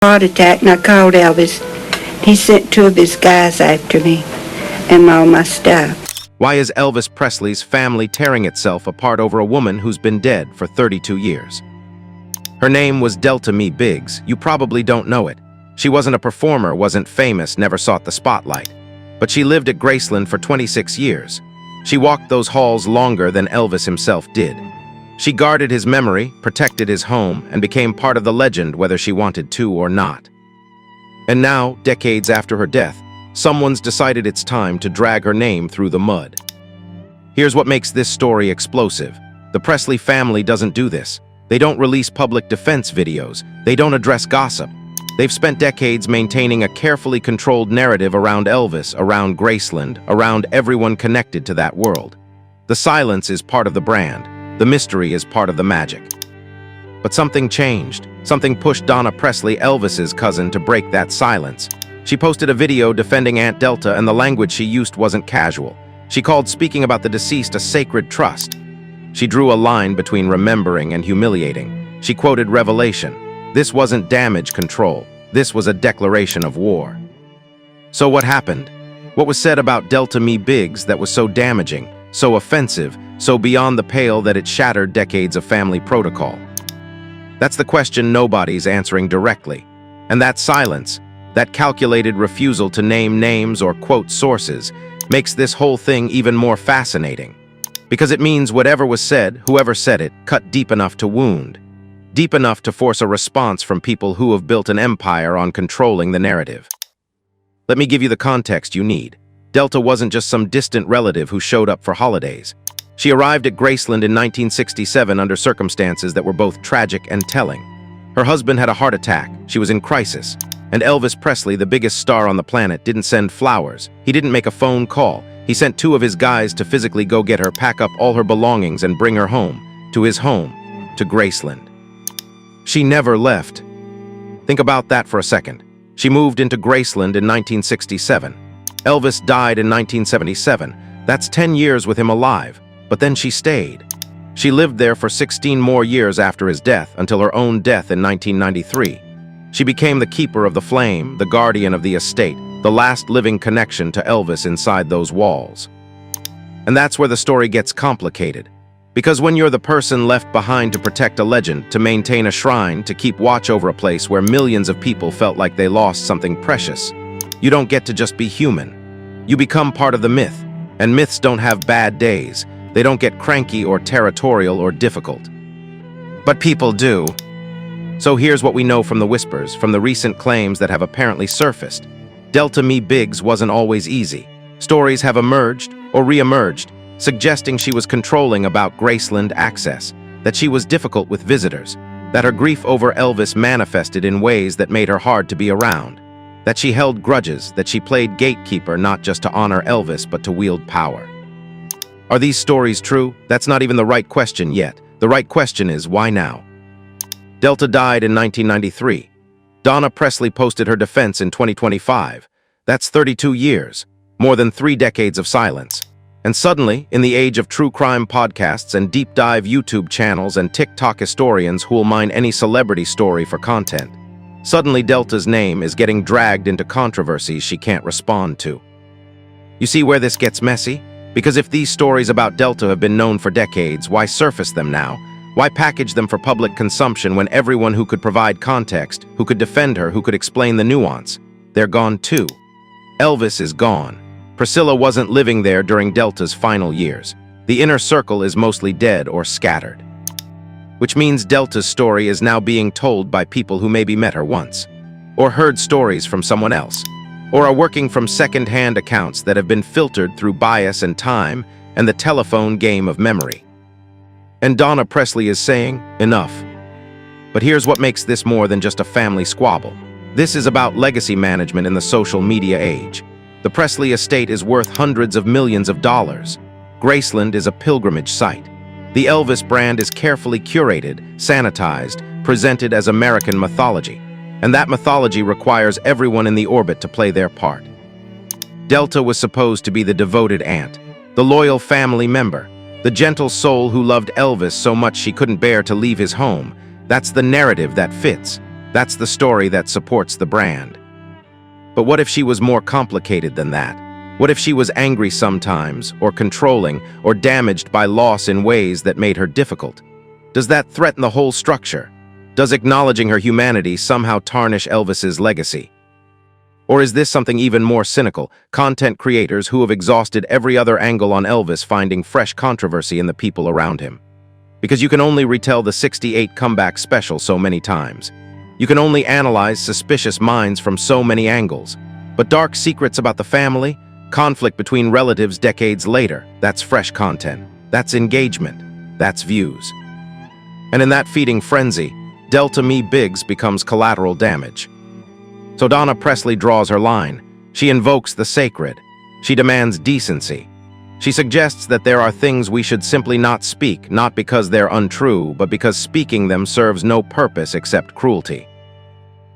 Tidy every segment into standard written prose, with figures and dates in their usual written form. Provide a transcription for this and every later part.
Heart attack, and I called Elvis. He sent two of his guys after me and all my stuff. Why is Elvis Presley's family tearing itself apart over a woman who's been dead for 32 years? Her name was Delta Mae Biggs. You probably don't know it. She wasn't a performer, wasn't famous, never sought the spotlight. But she lived at Graceland for 26 years. She walked those halls longer than Elvis himself did. She guarded his memory, protected his home, and became part of the legend whether she wanted to or not. And now, decades after her death, someone's decided it's time to drag her name through the mud. Here's what makes this story explosive. The Presley family doesn't do this. They don't release public defense videos. They don't address gossip. They've spent decades maintaining a carefully controlled narrative around Elvis, around Graceland, around everyone connected to that world. The silence is part of the brand. The mystery is part of the magic. But something changed. Something pushed Donna Presley, Elvis's cousin, to break that silence. She posted a video defending Aunt Delta, and the language she used wasn't casual. She called speaking about the deceased a sacred trust. She drew a line between remembering and humiliating. She quoted Revelation. This wasn't damage control. This was a declaration of war. So what happened? What was said about Delta Mae Biggs that was so damaging, so offensive, so beyond the pale that it shattered decades of family protocol? That's the question nobody's answering directly. And that silence, that calculated refusal to name names or quote sources, makes this whole thing even more fascinating. Because it means whatever was said, whoever said it, cut deep enough to wound. Deep enough to force a response from people who have built an empire on controlling the narrative. Let me give you the context you need. Delta wasn't just some distant relative who showed up for holidays. She arrived at Graceland in 1967 under circumstances that were both tragic and telling. Her husband had a heart attack, she was in crisis, and Elvis Presley, the biggest star on the planet, didn't send flowers. He didn't make a phone call. He sent two of his guys to physically go get her, pack up all her belongings, and bring her home, to his home, to Graceland. She never left. Think about that for a second. She moved into Graceland in 1967. Elvis died in 1977. That's 10 years with him alive. But then she stayed. She lived there for 16 more years after his death, until her own death in 1993. She became the keeper of the flame, the guardian of the estate, the last living connection to Elvis inside those walls. And that's where the story gets complicated. Because when you're the person left behind to protect a legend, to maintain a shrine, to keep watch over a place where millions of people felt like they lost something precious, you don't get to just be human. You become part of the myth, and myths don't have bad days. They don't get cranky or territorial or difficult. But people do. So here's what we know from the whispers, from the recent claims that have apparently surfaced. Delta Mae Biggs wasn't always easy. Stories have emerged, or re-emerged, suggesting she was controlling about Graceland access, that she was difficult with visitors, that her grief over Elvis manifested in ways that made her hard to be around, that she held grudges, that she played gatekeeper not just to honor Elvis but to wield power. Are these stories true? That's not even the right question yet. The right question is, why now? Delta died in 1993. Donna Presley posted her defense in 2025. That's 32 years, more than 3 decades of silence. And suddenly, in the age of true crime podcasts and deep dive YouTube channels and TikTok historians who'll mine any celebrity story for content, suddenly Delta's name is getting dragged into controversies she can't respond to. You see where this gets messy? Because if these stories about Delta have been known for decades, why surface them now? Why package them for public consumption when everyone who could provide context, who could defend her, who could explain the nuance, they're gone too? Elvis is gone. Priscilla wasn't living there during Delta's final years. The inner circle is mostly dead or scattered. Which means Delta's story is now being told by people who maybe met her once, or heard stories from someone else, or are working from second-hand accounts that have been filtered through bias and time and the telephone game of memory. And Donna Presley is saying, enough. But here's what makes this more than just a family squabble. This is about legacy management in the social media age. The Presley estate is worth hundreds of millions of dollars. Graceland is a pilgrimage site. The Elvis brand is carefully curated, sanitized, presented as American mythology. And that mythology requires everyone in the orbit to play their part. Delta was supposed to be the devoted aunt, the loyal family member, the gentle soul who loved Elvis so much she couldn't bear to leave his home. That's the narrative that fits. That's the story that supports the brand. But what if she was more complicated than that? What if she was angry sometimes, or controlling, or damaged by loss in ways that made her difficult? Does that threaten the whole structure? Does acknowledging her humanity somehow tarnish Elvis's legacy? Or is this something even more cynical, content creators who have exhausted every other angle on Elvis finding fresh controversy in the people around him? Because you can only retell the '68 comeback special so many times. You can only analyze suspicious minds from so many angles. But dark secrets about the family, conflict between relatives decades later, that's fresh content. That's engagement. That's views. And in that feeding frenzy, Delta Mae Biggs becomes collateral damage. So Donna Presley draws her line. She invokes the sacred. She demands decency. She suggests that there are things we should simply not speak, not because they're untrue, but because speaking them serves no purpose except cruelty.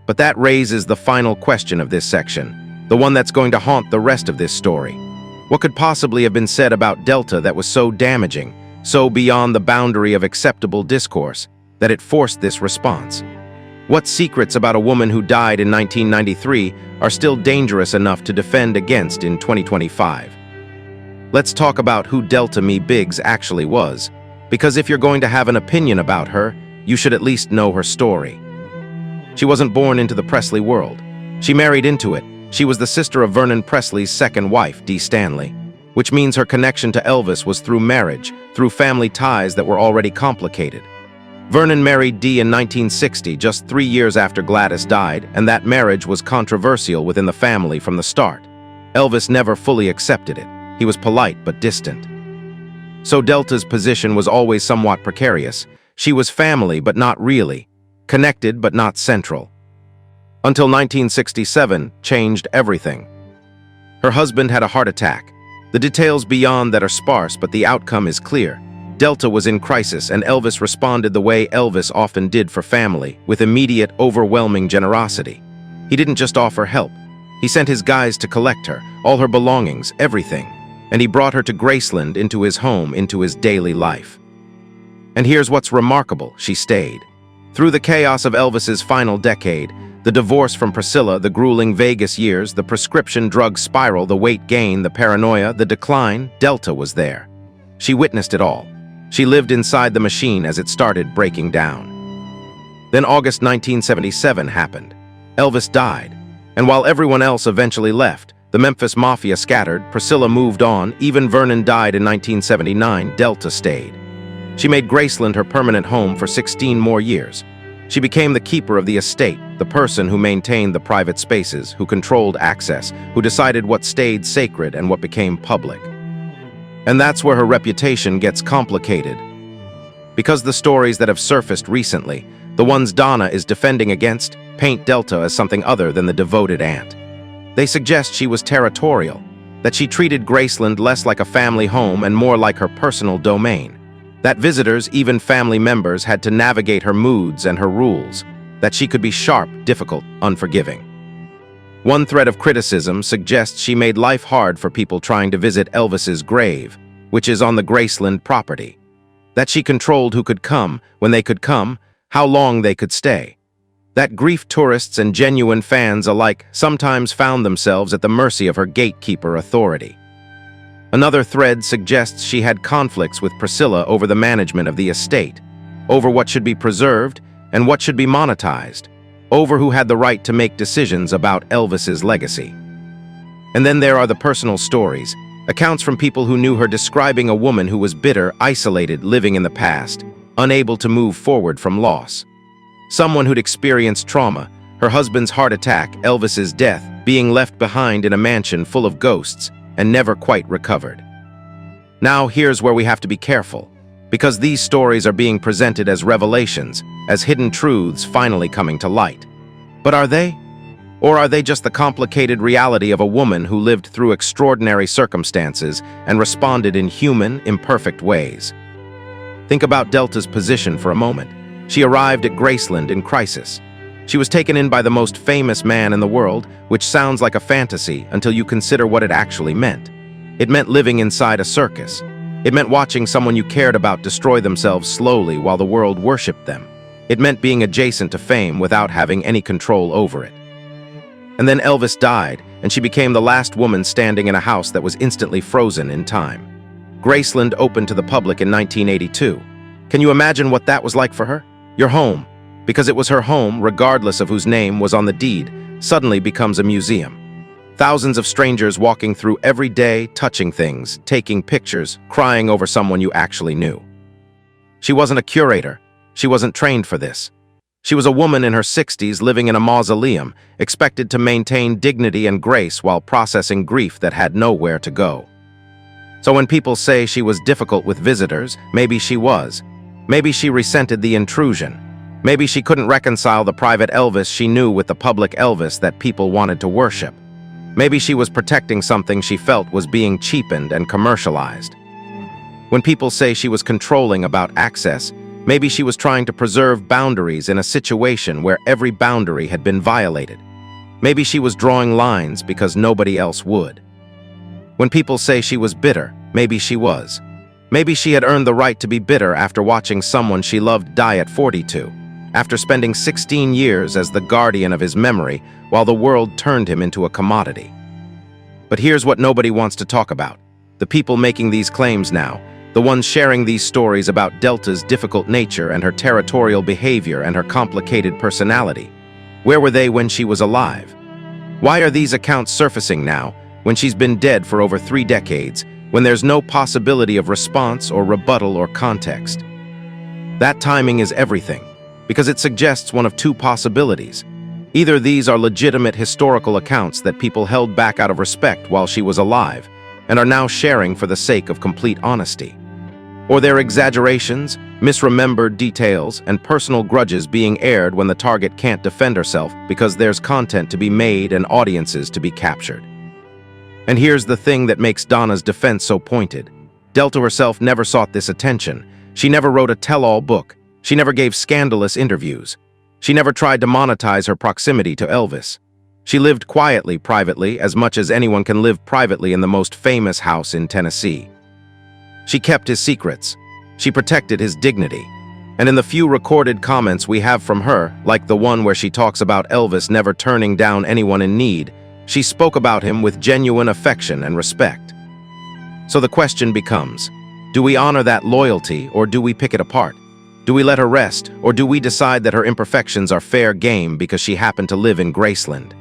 But that raises the final question of this section, the one that's going to haunt the rest of this story. What could possibly have been said about Delta that was so damaging, so beyond the boundary of acceptable discourse, that it forced this response? What secrets about a woman who died in 1993 are still dangerous enough to defend against in 2025? Let's talk about who Delta Mae Biggs actually was, because if you're going to have an opinion about her, you should at least know her story. She wasn't born into the Presley world. She married into it. She was the sister of Vernon Presley's second wife, Dee Stanley, which means her connection to Elvis was through marriage, through family ties that were already complicated. Vernon married Dee in 1960, just 3 years after Gladys died, and that marriage was controversial within the family from the start. Elvis never fully accepted it. He was polite but distant. So Delta's position was always somewhat precarious. She was family but not really, connected but not central. Until 1967 changed everything. Her husband had a heart attack. The details beyond that are sparse, but the outcome is clear. Delta was in crisis, and Elvis responded the way Elvis often did for family, with immediate, overwhelming generosity. He didn't just offer help. He sent his guys to collect her, all her belongings, everything. And he brought her to Graceland, into his home, into his daily life. And here's what's remarkable: she stayed. Through the chaos of Elvis's final decade, the divorce from Priscilla, the grueling Vegas years, the prescription drug spiral, the weight gain, the paranoia, the decline, Delta was there. She witnessed it all. She lived inside the machine as it started breaking down. Then August 1977 happened. Elvis died. And while everyone else eventually left, the Memphis Mafia scattered, Priscilla moved on, even Vernon died in 1979, Delta stayed. She made Graceland her permanent home for 16 more years. She became the keeper of the estate, the person who maintained the private spaces, who controlled access, who decided what stayed sacred and what became public. And that's where her reputation gets complicated. Because the stories that have surfaced recently, the ones Donna is defending against, paint Delta as something other than the devoted aunt. They suggest she was territorial, that she treated Graceland less like a family home and more like her personal domain. That visitors, even family members, had to navigate her moods and her rules, that she could be sharp, difficult, unforgiving. One thread of criticism suggests she made life hard for people trying to visit Elvis's grave, which is on the Graceland property. That she controlled who could come, when they could come, how long they could stay. That grief tourists and genuine fans alike sometimes found themselves at the mercy of her gatekeeper authority. Another thread suggests she had conflicts with Priscilla over the management of the estate, over what should be preserved and what should be monetized, over who had the right to make decisions about Elvis's legacy. And then there are the personal stories, accounts from people who knew her describing a woman who was bitter, isolated, living in the past, unable to move forward from loss. Someone who'd experienced trauma, her husband's heart attack, Elvis's death, being left behind in a mansion full of ghosts, and never quite recovered. Now here's where we have to be careful, because these stories are being presented as revelations, as hidden truths finally coming to light. But are they? Or are they just the complicated reality of a woman who lived through extraordinary circumstances and responded in human, imperfect ways? Think about Delta's position for a moment. She arrived at Graceland in crisis. She was taken in by the most famous man in the world, which sounds like a fantasy until you consider what it actually meant. It meant living inside a circus. It meant watching someone you cared about destroy themselves slowly while the world worshipped them. It meant being adjacent to fame without having any control over it. And then Elvis died, and she became the last woman standing in a house that was instantly frozen in time. Graceland opened to the public in 1982. Can you imagine what that was like for her? Your home, because it was her home, regardless of whose name was on the deed, suddenly becomes a museum. Thousands of strangers walking through every day, touching things, taking pictures, crying over someone you actually knew. She wasn't a curator. She wasn't trained for this. She was a woman in her 60s living in a mausoleum, expected to maintain dignity and grace while processing grief that had nowhere to go. So when people say she was difficult with visitors, maybe she was. Maybe she resented the intrusion. Maybe she couldn't reconcile the private Elvis she knew with the public Elvis that people wanted to worship. Maybe she was protecting something she felt was being cheapened and commercialized. When people say she was controlling about access, maybe she was trying to preserve boundaries in a situation where every boundary had been violated. Maybe she was drawing lines because nobody else would. When people say she was bitter, maybe she was. Maybe she had earned the right to be bitter after watching someone she loved die at 42, after spending 16 years as the guardian of his memory while the world turned him into a commodity. But here's what nobody wants to talk about. The people making these claims now, the ones sharing these stories about Delta's difficult nature and her territorial behavior and her complicated personality. Where were they when she was alive? Why are these accounts surfacing now, when she's been dead for over 3 decades, when there's no possibility of response or rebuttal or context? That timing is everything, because it suggests one of 2 possibilities. Either these are legitimate historical accounts that people held back out of respect while she was alive, and are now sharing for the sake of complete honesty. Or they're exaggerations, misremembered details, and personal grudges being aired when the target can't defend herself because there's content to be made and audiences to be captured. And here's the thing that makes Donna's defense so pointed. Delta herself never sought this attention. She never wrote a tell-all book. She never gave scandalous interviews. She never tried to monetize her proximity to Elvis. She lived quietly, privately, as much as anyone can live privately in the most famous house in Tennessee. She kept his secrets. She protected his dignity. And in the few recorded comments we have from her, like the one where she talks about Elvis never turning down anyone in need, she spoke about him with genuine affection and respect. So the question becomes, do we honor that loyalty or do we pick it apart? Do we let her rest or do we decide that her imperfections are fair game because she happened to live in Graceland?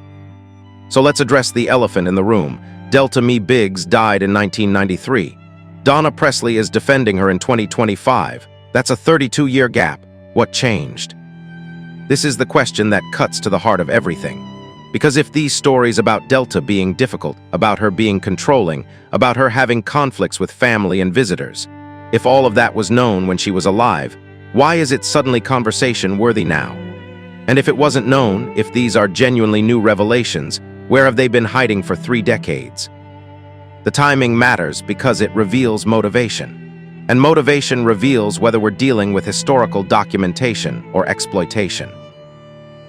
So let's address the elephant in the room. Delta Mae Biggs died in 1993. Donna Presley is defending her in 2025. That's a 32-year gap. What changed? This is the question that cuts to the heart of everything. Because if these stories about Delta being difficult, about her being controlling, about her having conflicts with family and visitors, if all of that was known when she was alive, why is it suddenly conversation-worthy now? And if it wasn't known, if these are genuinely new revelations, where have they been hiding for 3 decades? The timing matters because it reveals motivation. And motivation reveals whether we're dealing with historical documentation or exploitation.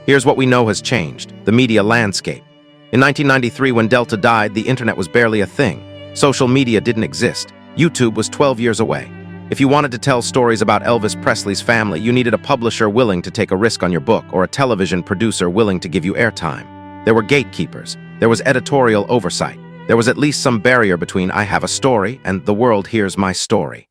Here's what we know has changed: the media landscape. In 1993, when Delta died, the internet was barely a thing. Social media didn't exist. YouTube was 12 years away. If you wanted to tell stories about Elvis Presley's family, you needed a publisher willing to take a risk on your book or a television producer willing to give you airtime. There were gatekeepers. There was editorial oversight. There was at least some barrier between I have a story and the world hears my story.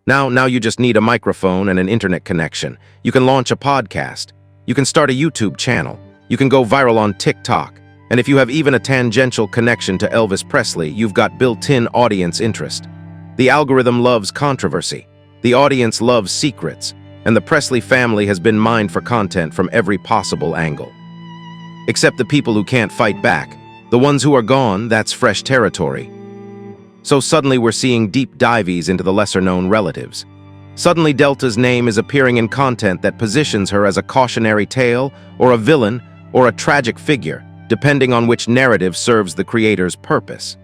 Now you just need a microphone and an internet connection. You can launch a podcast. You can start a YouTube channel. You can go viral on TikTok. And if you have even a tangential connection to Elvis Presley, you've got built-in audience interest. The algorithm loves controversy. The audience loves secrets. And the Presley family has been mined for content from every possible angle. Except the people who can't fight back. The ones who are gone, that's fresh territory. So suddenly we're seeing deep dives into the lesser-known relatives. Suddenly Delta's name is appearing in content that positions her as a cautionary tale, or a villain, or a tragic figure, depending on which narrative serves the creator's purpose.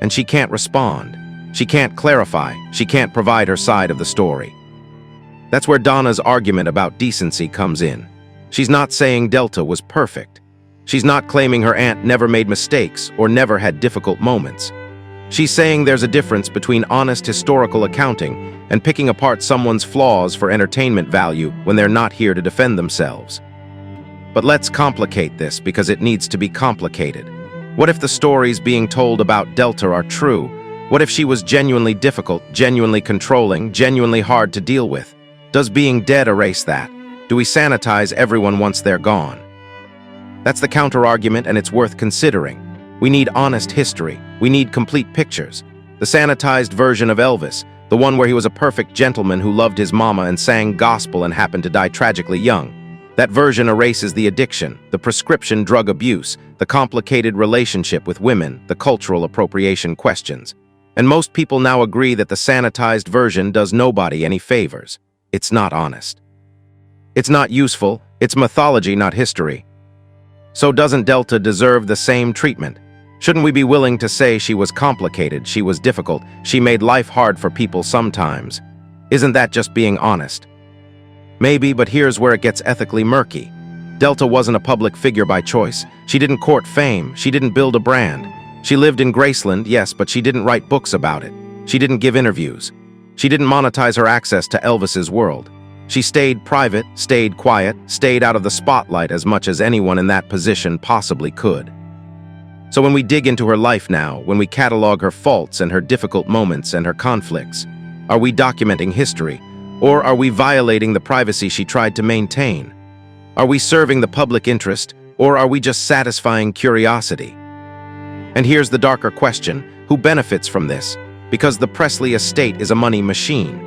And she can't respond. She can't clarify. She can't provide her side of the story. That's where Donna's argument about decency comes in. She's not saying Delta was perfect. She's not claiming her aunt never made mistakes or never had difficult moments. She's saying there's a difference between honest historical accounting and picking apart someone's flaws for entertainment value when they're not here to defend themselves. But let's complicate this because it needs to be complicated. What if the stories being told about Delta are true? What if she was genuinely difficult, genuinely controlling, genuinely hard to deal with? Does being dead erase that? Do we sanitize everyone once they're gone? That's the counter-argument, and it's worth considering. We need honest history. We need complete pictures. The sanitized version of Elvis, the one where he was a perfect gentleman who loved his mama and sang gospel and happened to die tragically young. That version erases the addiction, the prescription drug abuse, the complicated relationship with women, the cultural appropriation questions. And most people now agree that the sanitized version does nobody any favors. It's not honest. It's not useful. It's mythology, not history. So doesn't Delta deserve the same treatment? Shouldn't we be willing to say she was complicated, she was difficult, she made life hard for people sometimes? Isn't that just being honest? Maybe, but here's where it gets ethically murky. Delta wasn't a public figure by choice. She didn't court fame. She didn't build a brand. She lived in Graceland, yes, but she didn't write books about it. She didn't give interviews. She didn't monetize her access to Elvis's world. She stayed private, stayed quiet, stayed out of the spotlight as much as anyone in that position possibly could. So when we dig into her life now, when we catalog her faults and her difficult moments and her conflicts, are we documenting history? Or are we violating the privacy she tried to maintain? Are we serving the public interest, or are we just satisfying curiosity? And here's the darker question: who benefits from this? Because the Presley estate is a money machine.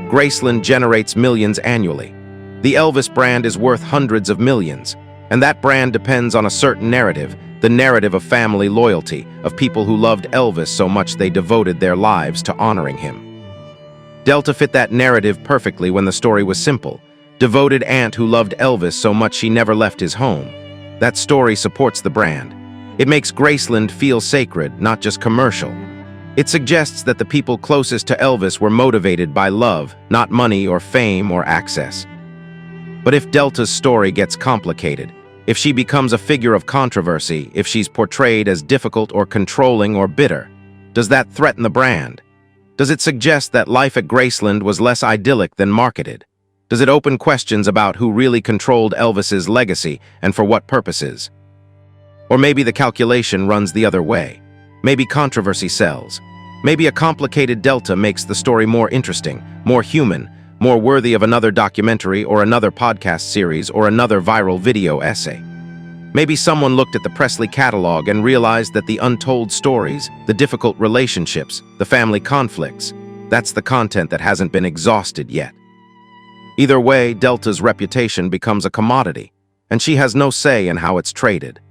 Graceland generates millions annually. The Elvis brand is worth hundreds of millions, and that brand depends on a certain narrative, the narrative of family loyalty, of people who loved Elvis so much they devoted their lives to honoring him. Delta fit that narrative perfectly when the story was simple. Devoted aunt who loved Elvis so much she never left his home. That story supports the brand. It makes Graceland feel sacred, not just commercial. It suggests that the people closest to Elvis were motivated by love, not money or fame or access. But if Delta's story gets complicated, if she becomes a figure of controversy, if she's portrayed as difficult or controlling or bitter, does that threaten the brand? Does it suggest that life at Graceland was less idyllic than marketed? Does it open questions about who really controlled Elvis's legacy and for what purposes? Or maybe the calculation runs the other way. Maybe controversy sells. Maybe a complicated Delta makes the story more interesting, more human, more worthy of another documentary or another podcast series or another viral video essay. Maybe someone looked at the Presley catalog and realized that the untold stories, the difficult relationships, the family conflicts, that's the content that hasn't been exhausted yet. Either way, Delta's reputation becomes a commodity, and she has no say in how it's traded.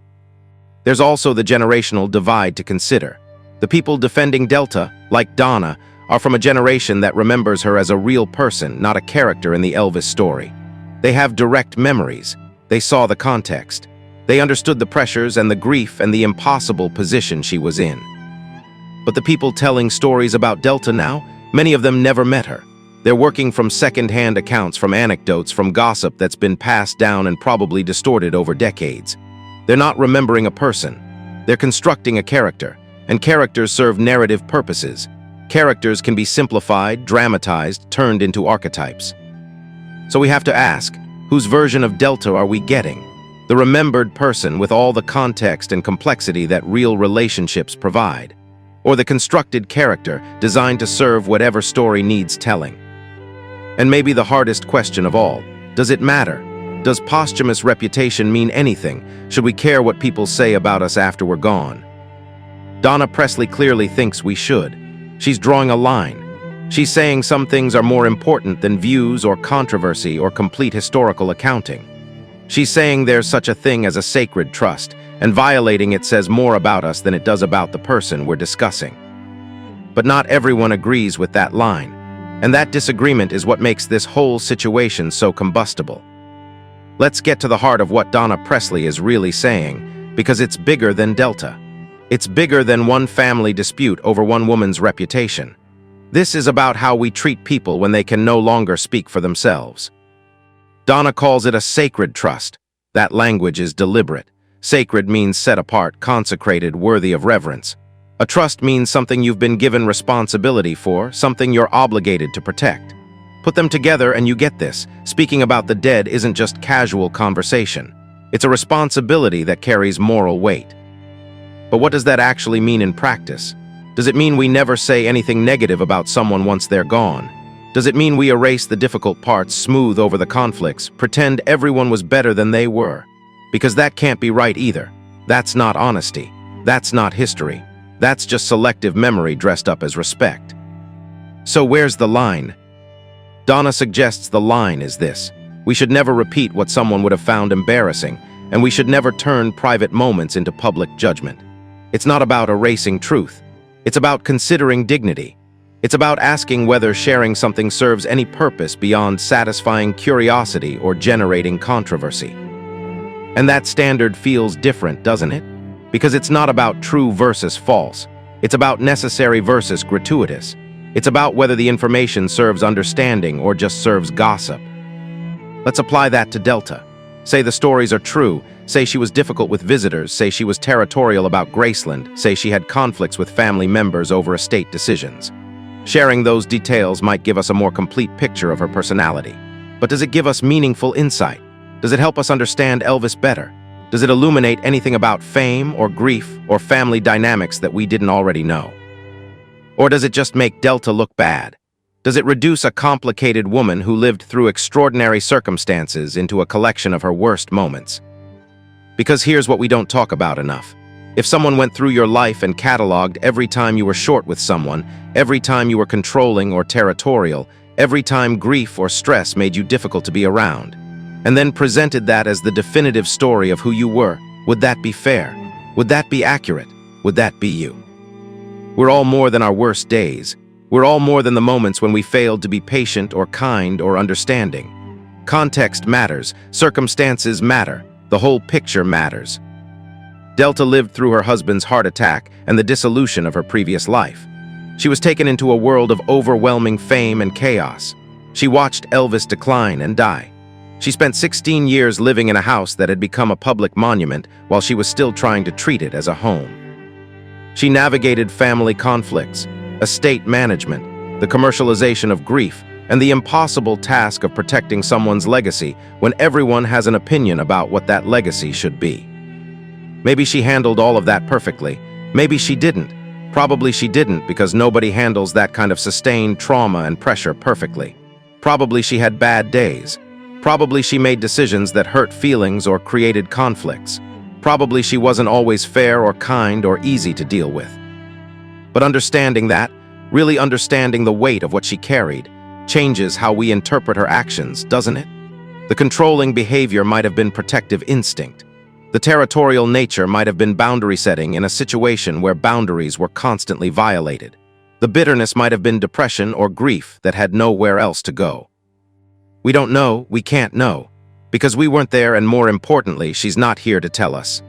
There's also the generational divide to consider. The people defending Delta, like Donna, are from a generation that remembers her as a real person, not a character in the Elvis story. They have direct memories. They saw the context. They understood the pressures and the grief and the impossible position she was in. But the people telling stories about Delta now, many of them never met her. They're working from second-hand accounts, from anecdotes, from gossip that's been passed down and probably distorted over decades. They're not remembering a person. They're constructing a character, and characters serve narrative purposes. Characters can be simplified, dramatized, turned into archetypes. So we have to ask, whose version of Delta are we getting? The remembered person with all the context and complexity that real relationships provide? Or the constructed character designed to serve whatever story needs telling? And maybe the hardest question of all, does it matter? Does posthumous reputation mean anything? Should we care what people say about us after we're gone? Donna Presley clearly thinks we should. She's drawing a line. She's saying some things are more important than views or controversy or complete historical accounting. She's saying there's such a thing as a sacred trust, and violating it says more about us than it does about the person we're discussing. But not everyone agrees with that line, and that disagreement is what makes this whole situation so combustible. Let's get to the heart of what Donna Presley is really saying, because it's bigger than Delta. It's bigger than one family dispute over one woman's reputation. This is about how we treat people when they can no longer speak for themselves. Donna calls it a sacred trust. That language is deliberate. Sacred means set apart, consecrated, worthy of reverence. A trust means something you've been given responsibility for, something you're obligated to protect. Put them together and you get this. Speaking about the dead isn't just casual conversation. It's a responsibility that carries moral weight. But what does that actually mean in practice? Does it mean we never say anything negative about someone once they're gone? Does it mean we erase the difficult parts, smooth over the conflicts, pretend everyone was better than they were? Because that can't be right either. That's not honesty. That's not history. That's just selective memory dressed up as respect. So where's the line? Donna suggests the line is this: we should never repeat what someone would have found embarrassing, and we should never turn private moments into public judgment. It's not about erasing truth. It's about considering dignity. It's about asking whether sharing something serves any purpose beyond satisfying curiosity or generating controversy. And that standard feels different, doesn't it? Because it's not about true versus false. It's about necessary versus gratuitous. It's about whether the information serves understanding or just serves gossip. Let's apply that to Delta. Say the stories are true. Say she was difficult with visitors. Say she was territorial about Graceland. Say she had conflicts with family members over estate decisions. Sharing those details might give us a more complete picture of her personality. But does it give us meaningful insight? Does it help us understand Elvis better? Does it illuminate anything about fame or grief or family dynamics that we didn't already know? Or does it just make Delta look bad? Does it reduce a complicated woman who lived through extraordinary circumstances into a collection of her worst moments? Because here's what we don't talk about enough. If someone went through your life and cataloged every time you were short with someone, every time you were controlling or territorial, every time grief or stress made you difficult to be around, and then presented that as the definitive story of who you were, would that be fair? Would that be accurate? Would that be you? We're all more than our worst days. We're all more than the moments when we failed to be patient or kind or understanding. Context matters. Circumstances matter. The whole picture matters. Delta lived through her husband's heart attack and the dissolution of her previous life. She was taken into a world of overwhelming fame and chaos. She watched Elvis decline and die. She spent 16 years living in a house that had become a public monument while she was still trying to treat it as a home. She navigated family conflicts, estate management, the commercialization of grief, and the impossible task of protecting someone's legacy when everyone has an opinion about what that legacy should be. Maybe she handled all of that perfectly. Maybe she didn't. Probably she didn't, because nobody handles that kind of sustained trauma and pressure perfectly. Probably she had bad days. Probably she made decisions that hurt feelings or created conflicts. Probably she wasn't always fair or kind or easy to deal with. But understanding that, really understanding the weight of what she carried, changes how we interpret her actions, doesn't it? The controlling behavior might have been protective instinct. The territorial nature might have been boundary setting in a situation where boundaries were constantly violated. The bitterness might have been depression or grief that had nowhere else to go. We don't know, we can't know, because we weren't there, and more importantly, she's not here to tell us.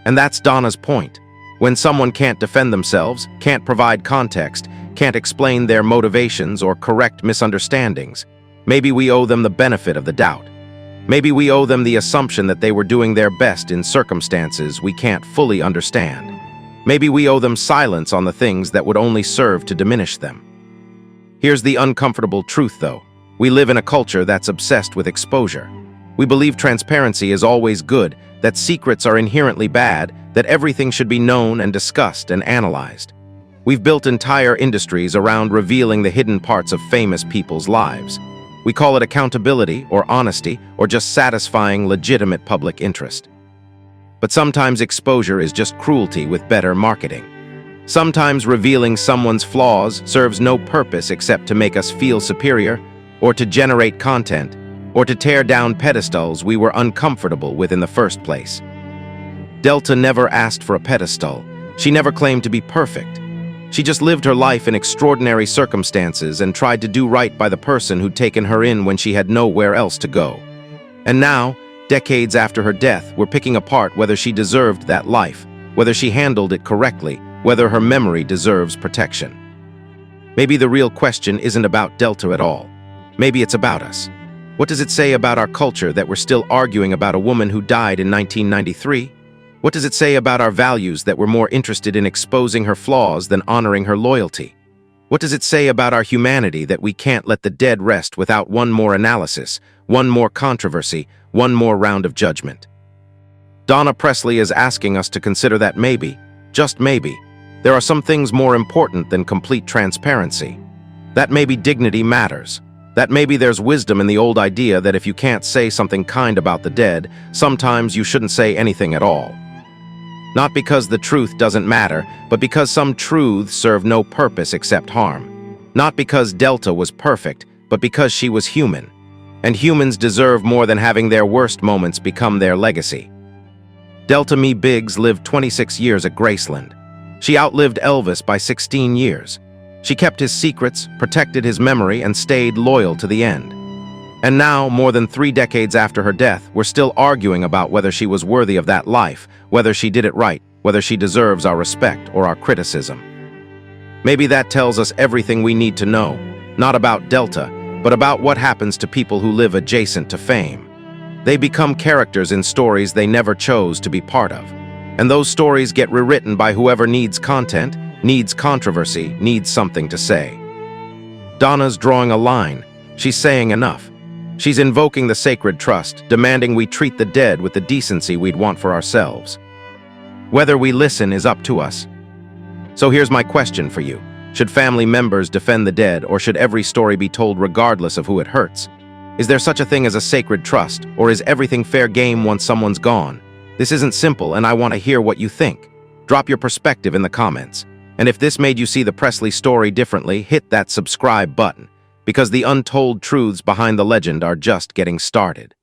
And that's Donna's point. When someone can't defend themselves, can't provide context, can't explain their motivations or correct misunderstandings, maybe we owe them the benefit of the doubt. Maybe we owe them the assumption that they were doing their best in circumstances we can't fully understand. Maybe we owe them silence on the things that would only serve to diminish them. Here's the uncomfortable truth, though. We live in a culture that's obsessed with exposure. We believe transparency is always good, that secrets are inherently bad, that everything should be known and discussed and analyzed. We've built entire industries around revealing the hidden parts of famous people's lives. We call it accountability or honesty or just satisfying legitimate public interest. But sometimes exposure is just cruelty with better marketing. Sometimes revealing someone's flaws serves no purpose except to make us feel superior, or to generate content, or to tear down pedestals we were uncomfortable with in the first place. Delta never asked for a pedestal. She never claimed to be perfect. She just lived her life in extraordinary circumstances and tried to do right by the person who'd taken her in when she had nowhere else to go. And now, decades after her death, we're picking apart whether she deserved that life, whether she handled it correctly, whether her memory deserves protection. Maybe the real question isn't about Delta at all. Maybe it's about us. What does it say about our culture that we're still arguing about a woman who died in 1993? What does it say about our values that we're more interested in exposing her flaws than honoring her loyalty? What does it say about our humanity that we can't let the dead rest without one more analysis, one more controversy, one more round of judgment? Donna Presley is asking us to consider that maybe, just maybe, there are some things more important than complete transparency. That maybe dignity matters. That maybe there's wisdom in the old idea that if you can't say something kind about the dead, sometimes you shouldn't say anything at all. Not because the truth doesn't matter, but because some truths serve no purpose except harm. Not because Delta was perfect, but because she was human. And humans deserve more than having their worst moments become their legacy. Delta Mae Biggs lived 26 years at Graceland. She outlived Elvis by 16 years. She kept his secrets, protected his memory, and stayed loyal to the end. And now, more than 3 decades after her death, we're still arguing about whether she was worthy of that life, whether she did it right, whether she deserves our respect or our criticism. Maybe that tells us everything we need to know, not about Delta, but about what happens to people who live adjacent to fame. They become characters in stories they never chose to be part of. And those stories get rewritten by whoever needs content, needs controversy, needs something to say. Donna's drawing a line. She's saying enough. She's invoking the sacred trust, demanding we treat the dead with the decency we'd want for ourselves. Whether we listen is up to us. So here's my question for you. Should family members defend the dead, or should every story be told regardless of who it hurts? Is there such a thing as a sacred trust, or is everything fair game once someone's gone? This isn't simple, and I want to hear what you think. Drop your perspective in the comments. And if this made you see the Presley story differently, hit that subscribe button, because the untold truths behind the legend are just getting started.